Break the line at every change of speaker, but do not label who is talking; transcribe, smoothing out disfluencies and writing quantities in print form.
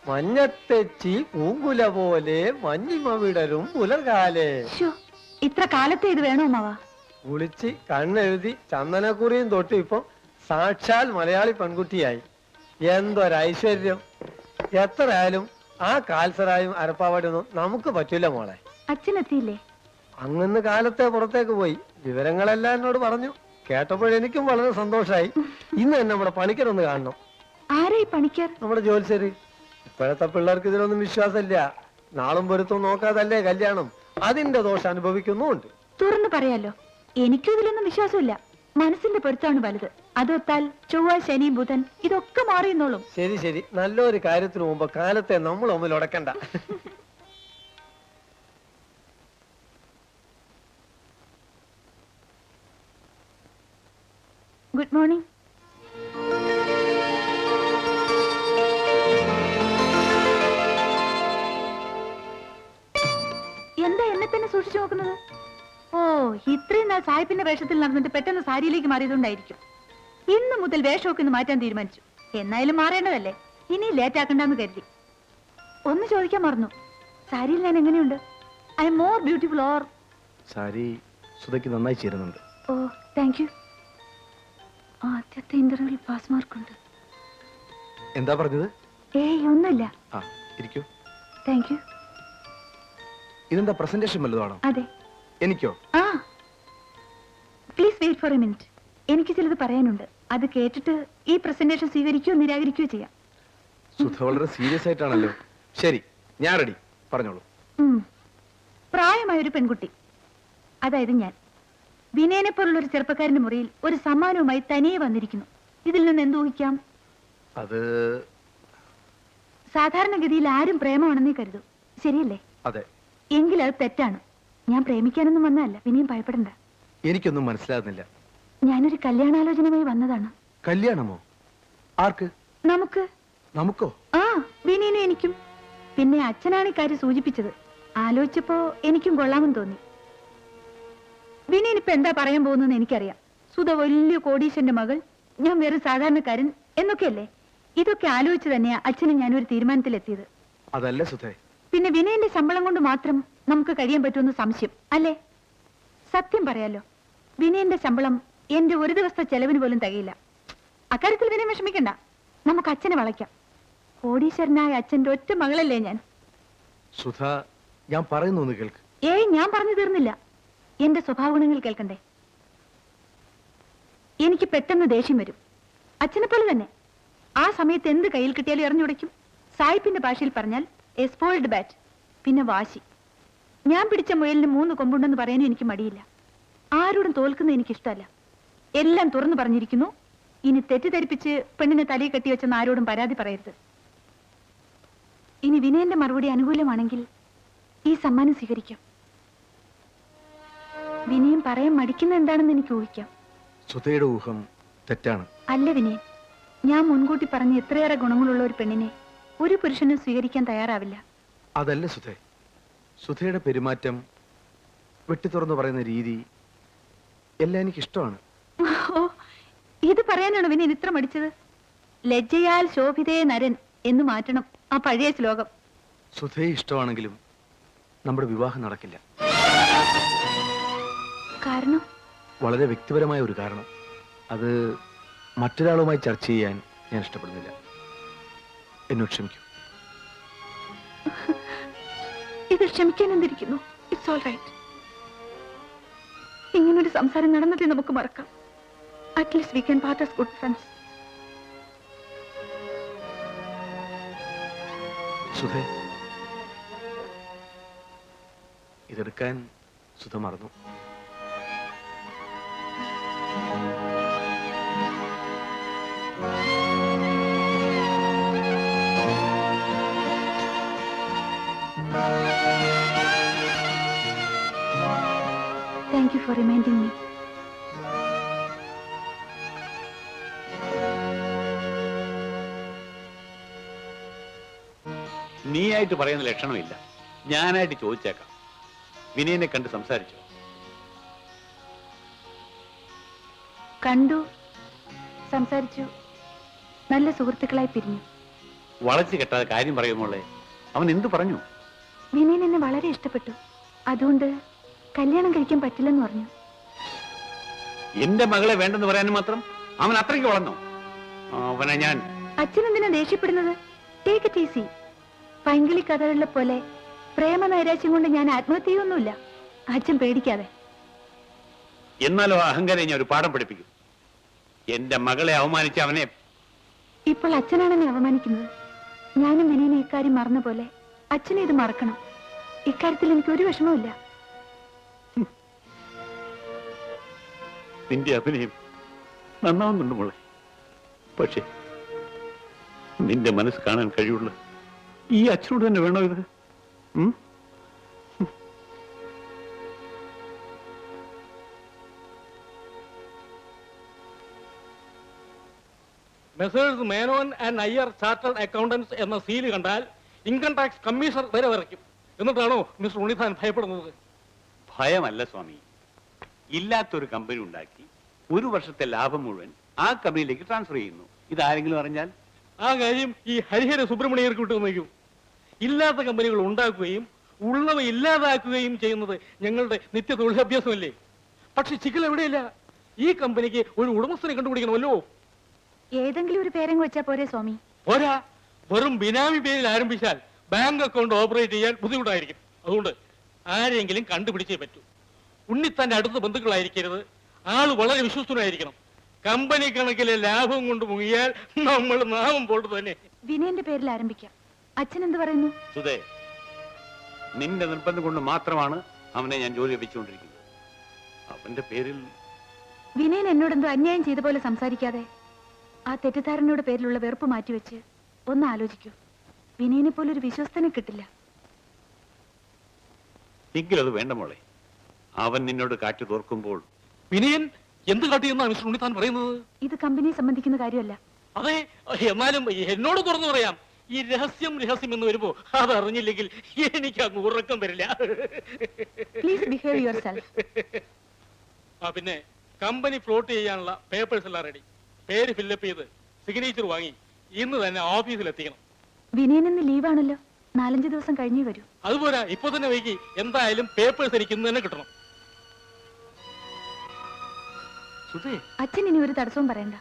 മഞ്ഞത്തെച്ചി പൂങ്കുല പോലെ മഞ്ഞിമ വിടരും പുലർകാലേ.
ഇത്ര കാലത്തെ ഇത് വേണോ മാവാ?
കുളിച്ച് കണ്ണെഴുതി ചന്ദനക്കുറിയും തൊട്ട് ഇപ്പൊ സാക്ഷാൽ മലയാളി പെൺകുട്ടിയായി. എന്തൊരൈശ്വര്യം! എത്രയായാലും ആ കാൽസറായും അരപ്പാവടിയൊന്നും നമുക്ക് പറ്റൂല മോളെ.
അച്ഛനെത്തിയില്ലേ?
അങ്ങന്ന് കാലത്തെ പുറത്തേക്ക് പോയി. വിവരങ്ങളെല്ലാം എന്നോട് പറഞ്ഞു. കേട്ടപ്പോഴെനിക്കും വളരെ സന്തോഷായി. ഇന്ന് തന്നെ നമ്മുടെ പണിക്കരൊന്ന് കാണണം.
ആരായി പണിക്കർ?
നമ്മുടെ ജോലിശേരി. ഇപ്പോഴത്തെ പിള്ളേർക്ക് ഇതിലൊന്നും വിശ്വാസമില്ല. നാളും പൊരുത്തം നോക്കാതല്ലേ കല്യാണം. അതിന്റെ ദോഷം അനുഭവിക്കുന്നുണ്ട്.
തുറന്നു പറയാലോ, എനിക്കും ഇതിലൊന്നും വിശ്വാസമില്ല. മനസ്സിന്റെ പൊരുത്താണ് വലുത്. അതൊത്താൽ ചൊവ്വ, ശനി, ബുധൻ ഇതൊക്കെ മാറിയെന്നോളും.
ശരി ശരി, നല്ലൊരു കാര്യത്തിന് മുമ്പ് കാലത്തെ നമ്മൾ ഒന്നിൽ ഉടക്കണ്ട.
Good morning. എന്താ എന്നെ തന്നെ സൂക്ഷിച്ചു നോക്കുന്നത്? ഓ, ഇത്രയും നാൾ സാഹിബിന്റെ വേഷത്തിൽ നടന്നിട്ട് പെട്ടെന്ന് സാരിയിലേക്ക് മാറിയതുകൊണ്ടായിരിക്കും. ഇന്ന് മുതൽ വേഷമൊക്കെ ഒന്ന് മാറ്റാൻ തീരുമാനിച്ചു. എന്നായാലും മാറേണ്ടതല്ലേ, ഇനി ലേറ്റ് ആക്കണ്ടെന്ന് കരുതി. ഒന്ന് ചോദിക്കാൻ മറന്നു, സാരിയിൽ ഞാൻ എങ്ങനെയുണ്ട്? I am more beautiful or?
Sari സുധയ്ക്ക് നന്നായി ചേരുന്നുണ്ട്.
ഓ, താങ്ക് യു. ആദ്യത്തെ ഇന്റർവ്യൂവിൽ പാസ് മാർക്കുണ്ട്.
എന്താ പറഞ്ഞത്?
ഏയ് ഒന്നുമില്ല.
ആ, ഇരിക്കൂ.
Thank you.
ഇതെന്താ പ്രസന്റേഷൻ വല്ലതാണോ?
അതെ.
എനിക്കോ?
ആ, please wait for a minute. എനിക്ക് ചിലത് പറയാനുണ്ട്. അത് കേട്ടിട്ട് ഈ പ്രസന്റേഷൻ സ്വീകരിക്കുകയോ നിരാകരിക്കുകയോ ചെയ്യാം.
സുധ വളരെ സീരിയസ് ആയിട്ടാണല്ലോ. ശരി, ഞാൻ റെഡി, പറഞ്ഞോളൂ.
പ്രായമായ ഒരു പെൺകുട്ടി, അതായത് ഞാൻ, വിനയനെ പോലുള്ള ഒരു ചെറുപ്പക്കാരന്റെ മുറിയിൽ ഒരു സമ്മാനവുമായി തനിയെ വന്നിരിക്കുന്നു. ഇതിൽ നിന്ന് എന്ത്?
അത്
സാധാരണഗതിയിൽ ആരും പ്രേമമാണെന്നേ കരുതൂ, ശരിയല്ലേ?
അതെ.
എങ്കിൽ അത് തെറ്റാണ്. ഞാൻ പ്രേമിക്കാനൊന്നും വന്നതല്ല, വിനയം ഭയപ്പെടണ്ട.
എനിക്കൊന്നും മനസ്സിലാകുന്നില്ല.
ഞാനൊരു കല്യാണാലോചനയുമായി വന്നതാണ്.
കല്യാണമോ? ആർക്ക്?
നമുക്ക്.
നമുക്കോ?
ആ, വിനയനും എനിക്കും. പിന്നെ അച്ഛനാണ് ഇക്കാര്യം സൂചിപ്പിച്ചത്. ആലോചിച്ചപ്പോ എനിക്കും കൊള്ളാമെന്ന് തോന്നി. വിനയൻ ഇപ്പൊ എന്താ പറയാൻ പോകുന്നതെന്ന് എനിക്കറിയാം. സുധ വലിയ കോടീശ്വരന്റെ മകൾ, ഞാൻ വെറും സാധാരണക്കാരൻ എന്നൊക്കെയല്ലേ. ഇതൊക്കെ ആലോചിച്ച് തന്നെയാ അച്ഛനും ഞാനൊരു തീരുമാനത്തിലെത്തിയത്.
അതല്ല സുധേ.
പിന്നെ വിനയന്റെ ശമ്പളം കൊണ്ട് മാത്രം നമുക്ക് കഴിയാൻ പറ്റുമെന്ന് സംശയം അല്ലേ? സത്യം പറയാലോ, വിനയന്റെ ശമ്പളം എന്റെ ഒരു ദിവസത്തെ ചെലവിന് പോലും തികയില്ല. അക്കാര്യത്തിൽ വിനയം വിഷമിക്കണ്ട, നമുക്ക് അച്ഛനെ വളയ്ക്കാം. കോടീശ്വരനായ അച്ഛന്റെ ഒറ്റ മകളല്ലേ ഞാൻ.
സുധ, ഞാൻ പറയുന്നു കേൾക്ക്.
ഏയ്, ഞാൻ പറഞ്ഞു തീർന്നില്ല. എന്റെ സ്വഭാവ ഗുണങ്ങൾ കേൾക്കണ്ടേ? എനിക്ക് പെട്ടെന്ന് ദേഷ്യം വരും, അച്ഛനെ പോലെ തന്നെ. ആ സമയത്ത് എന്ത് കയ്യിൽ കിട്ടിയാലും എറിഞ്ഞുടയ്ക്കും. സായിപ്പിന്റെ ഭാഷയിൽ പറഞ്ഞാൽ എ സ്പോയിൽഡ് ബാറ്റ്. പിന്നെ വാശി. ഞാൻ പിടിച്ച മുയലിന് 3 കൊമ്പുണ്ടെന്ന് പറയാനും എനിക്ക് മടിയില്ല. ആരോടും തോൽക്കുന്നത് എനിക്കിഷ്ടമല്ല. എല്ലാം തുറന്നു പറഞ്ഞിരിക്കുന്നു. ഇനി തെറ്റിദ്ധരിപ്പിച്ച് പെണ്ണിനെ തലയിൽ കെട്ടി വെച്ചെന്ന് ആരോടും പരാതി പറയരുത്. ഇനി വിനയന്റെ മറുപടി അനുകൂലമാണെങ്കിൽ ഈ സമ്മാനം സ്വീകരിക്കാം. വിനയം പറയാൻ മടിക്കുന്ന എന്താണെന്ന് എനിക്ക് ഊഹിക്കാം.
സുധയുടെ ഊഹം തെറ്റാണ്.
അല്ല വിനയൻ, ഞാൻ മുൻകൂട്ടി പറഞ്ഞ എത്രയേറെ ഗുണങ്ങളുള്ള ഒരു പെണ്ണിനെ ഒരു പുരുഷനും സ്വീകരിക്കാൻ തയ്യാറാവില്ല.
അതല്ല സുധേ, സുധയുടെ പെരുമാറ്റം, വെട്ടി തുറന്നു പറയുന്ന രീതി എല്ലാം എനിക്ക് ഇഷ്ടമാണ്.
ഓ, ഇത് പറയാനാണ് വിനയൻ ഇത്ര മടിച്ചത്? ലജ്ജയാൽ ശോഭിതേ നരൻ എന്ന് മാറ്റണം ആ പഴയ ശ്ലോകം.
സുധയെ ഇഷ്ടമാണെങ്കിലും നമ്മുടെ വിവാഹം നടക്കില്ല.
കാരണം?
വളരെ വ്യക്തിപരമായ ഒരു കാരണം. അത് മറ്റൊരാളുമായി ചർച്ച ചെയ്യാൻ ഞാൻ ഇഷ്ടപ്പെടുന്നില്ല. എന്നോട് ക്ഷമിക്കൂ.
ഇത് ക്ഷമിക്കാൻ എന്തിരിക്കുന്നു? It's all right. ഇങ്ങനൊരു സംസാരം നടന്നതിൽ നമുക്ക് മറക്കാം. At least we can part as good friends.
സുധേ, ഇതെടുക്കാൻ സുധ മറന്നു.
Thank you for reminding me.
നീയായിട്ട് പറയുന്ന ലക്ഷണമില്ല. ഞാനായിട്ട് ചോദിച്ചേക്കാം. വിനയനെ കണ്ട് സംസാരിച്ചോ?
കണ്ടു, സംസാരിച്ചു. നല്ല സുഹൃത്തുക്കളായി പിരിഞ്ഞു.
വളച്ചു കെട്ടാതെ കാര്യം പറയുമ്പോളെ അവൻ എന്ത് പറഞ്ഞു?
വിനയൻ എന്നെ വളരെ ഇഷ്ടപ്പെട്ടു. അതുകൊണ്ട് കല്യാണം കഴിക്കാൻ പറ്റില്ലെന്ന് പറഞ്ഞു.
എന്റെ മകളെ വേണ്ടെന്ന് പറയാനും മാത്രം അവൻ അത്രയ്ക്ക് വളർന്നോ? അവനെ ഞാൻ...
അച്ഛൻ എന്തിനാ ദേഷ്യപ്പെടുന്നത്? Take it easy. പൈങ്കിളി കഥകളിലെ പോലെ പ്രേമ നൈരാശ്യം കൊണ്ട് ഞാൻ ആത്മഹത്യ ചെയ്യൊന്നുമില്ല. അച്ഛൻ പേടിക്കാതെ.
എന്നാലോ അഹങ്കാരം ഞാൻ ഒരു പാഠം പഠിപ്പിക്കും. എന്റെ മകളെ അവമാനിച്ച അവനെ...
ഇപ്പോൾ അച്ഛനാണ് എന്നെ അവമാനിക്കുന്നത്. ഞാനും വിനയനെ ഇക്കാര്യം മറന്ന പോലെ അച്ഛനെ ഇത് മറക്കണം. ഇക്കാര്യത്തിൽ എനിക്ക് ഒരു വിഷമവുമില്ല.
നിന്റെ അഭിനയം നന്നാവുന്നുണ്ട് മോളെ. പക്ഷേ നിന്റെ മനസ്സ് കാണാൻ കഴിവുള്ള ഈ അച്ഛനോട് തന്നെ വേണോ ഇത്?
Messrs Menon and Iyer chartered accountants എന്ന സീല് കണ്ടാൽ ഇൻകം ടാക്സ് കമ്മീഷണർ വരെ വരയ്ക്കും. എന്നിട്ടാണോ മിസ്റ്റർ ഉണ്ണിത്താൻ ഭയപ്പെടുന്നത്?
ഭയമല്ല സ്വാമി. ഇല്ലാത്തൊരു കമ്പനി ഉണ്ടാക്കി 1 വർഷത്തെ ലാഭം മുഴുവൻ ആ കമ്പനിയിലേക്ക് ട്രാൻസ്ഫർ ചെയ്യുന്നു. ഇതാരെങ്കിലും അറിഞ്ഞാൽ?
ആ കാര്യം ഈ ഹരിഹര സുബ്രഹ്മണ്യർക്ക് വിട്ടുവന്നേക്കും. ഇല്ലാത്ത കമ്പനികൾ ഉണ്ടാക്കുകയും ഉള്ളവ ഇല്ലാതാക്കുകയും ചെയ്യുന്നത് ഞങ്ങളുടെ നിത്യ തൊഴിലഭ്യാസമല്ലേ? പക്ഷെ ചിക്കൽ എവിടെയില്ല. ഈ കമ്പനിക്ക് ഒരു ഉടമസ്ഥനെ കണ്ടുപിടിക്കണമല്ലോ.
ഏതെങ്കിലും ഒരു പേരങ്ങ് വെച്ചാ പോരെ സ്വാമി?
പോരാ, വെറും ബിനാമി പേരിൽ ആരംഭിച്ചാൽ ബാങ്ക് അക്കൗണ്ട് ഓപ്പറേറ്റ് ചെയ്യാൻ ബുദ്ധിമുട്ടായിരിക്കും. അതുകൊണ്ട് ആരെങ്കിലും കണ്ടുപിടിച്ചേ പറ്റൂ. ഉണ്ണിത്താന്റെ അടുത്ത ബന്ധുക്കളായിരിക്കരുത്. ആള് വളരെ വിശ്വസ്തനായിരിക്കണം. കമ്പനി കണക്കിലെ ലാഭം കൊണ്ട് മുങ്ങിയാൽ നമ്മൾ നാമം പോട്ട് തന്നെ.
വിനയന്റെ പേരിൽ ആരംഭിക്കാം. അച്ഛൻ എന്ത് പറയുന്നു?
സുധേ, നിന്റെ നിർബന്ധം കൊണ്ട് മാത്രമാണ് അവനെ ഞാൻ ജോലി ലഭിച്ചുകൊണ്ടിരിക്കുന്നത്. അവന്റെ പേരിൽ...
വിനയൻ എന്നോടെന്തോ അന്യായം ചെയ്ത പോലെ സംസാരിക്കാതെ ആ തെറ്റിദ്ധാരണയുടെ പേരിലുള്ള വെറുപ്പ് മാറ്റിവെച്ച് ഒന്ന് ആലോചിക്കൂ. വിനയനെ പോലൊരു വിശ്വസ്തനെ കിട്ടില്ല.
എങ്കിലും അത് വേണ്ട മോളെ. അവൻ നിന്നോട് കാറ്റു തോർക്കുമ്പോൾ...
വിനയൻ എന്ത് കാട്ടിയെന്നാണ് മിസ്റ്റർ ഉണ്ണിത്താൻ പറയുന്നത്?
ഇത് കമ്പനിയെ സംബന്ധിക്കുന്ന കാര്യമല്ല.
അതെ, എന്നാലും എന്നോട് തുറന്നു പറയാം. ഈ രഹസ്യം എന്ന് വരുമ്പോ അതറിഞ്ഞില്ലെങ്കിൽ എനിക്ക് അങ്ങ് ഉറക്കം വരില്ല.
Please behave your self.
പിന്നെ കമ്പനി ഫ്ലോട്ട് ചെയ്യാനുള്ള പേപ്പേഴ്സ് എല്ലാം റെഡി. പേര് ഫില്ലപ്പ് ചെയ്ത് സിഗ്നേച്ചർ വാങ്ങി ഇന്ന് തന്നെ ഓഫീസിൽ എത്തിക്കണം.
വിനയൻ ഇന്ന് ലീവാണല്ലോ. 4-5 ദിവസം കഴിഞ്ഞേ വരൂ.
അതുപോരാ, ഇപ്പൊ തന്നെ വൈകി. എന്തായാലും പേപ്പേഴ്സ് എനിക്ക് ഇന്ന് തന്നെ കിട്ടണം.
അച്ഛൻ ഇനി ഒരു തടസ്സവും പറയണ്ട.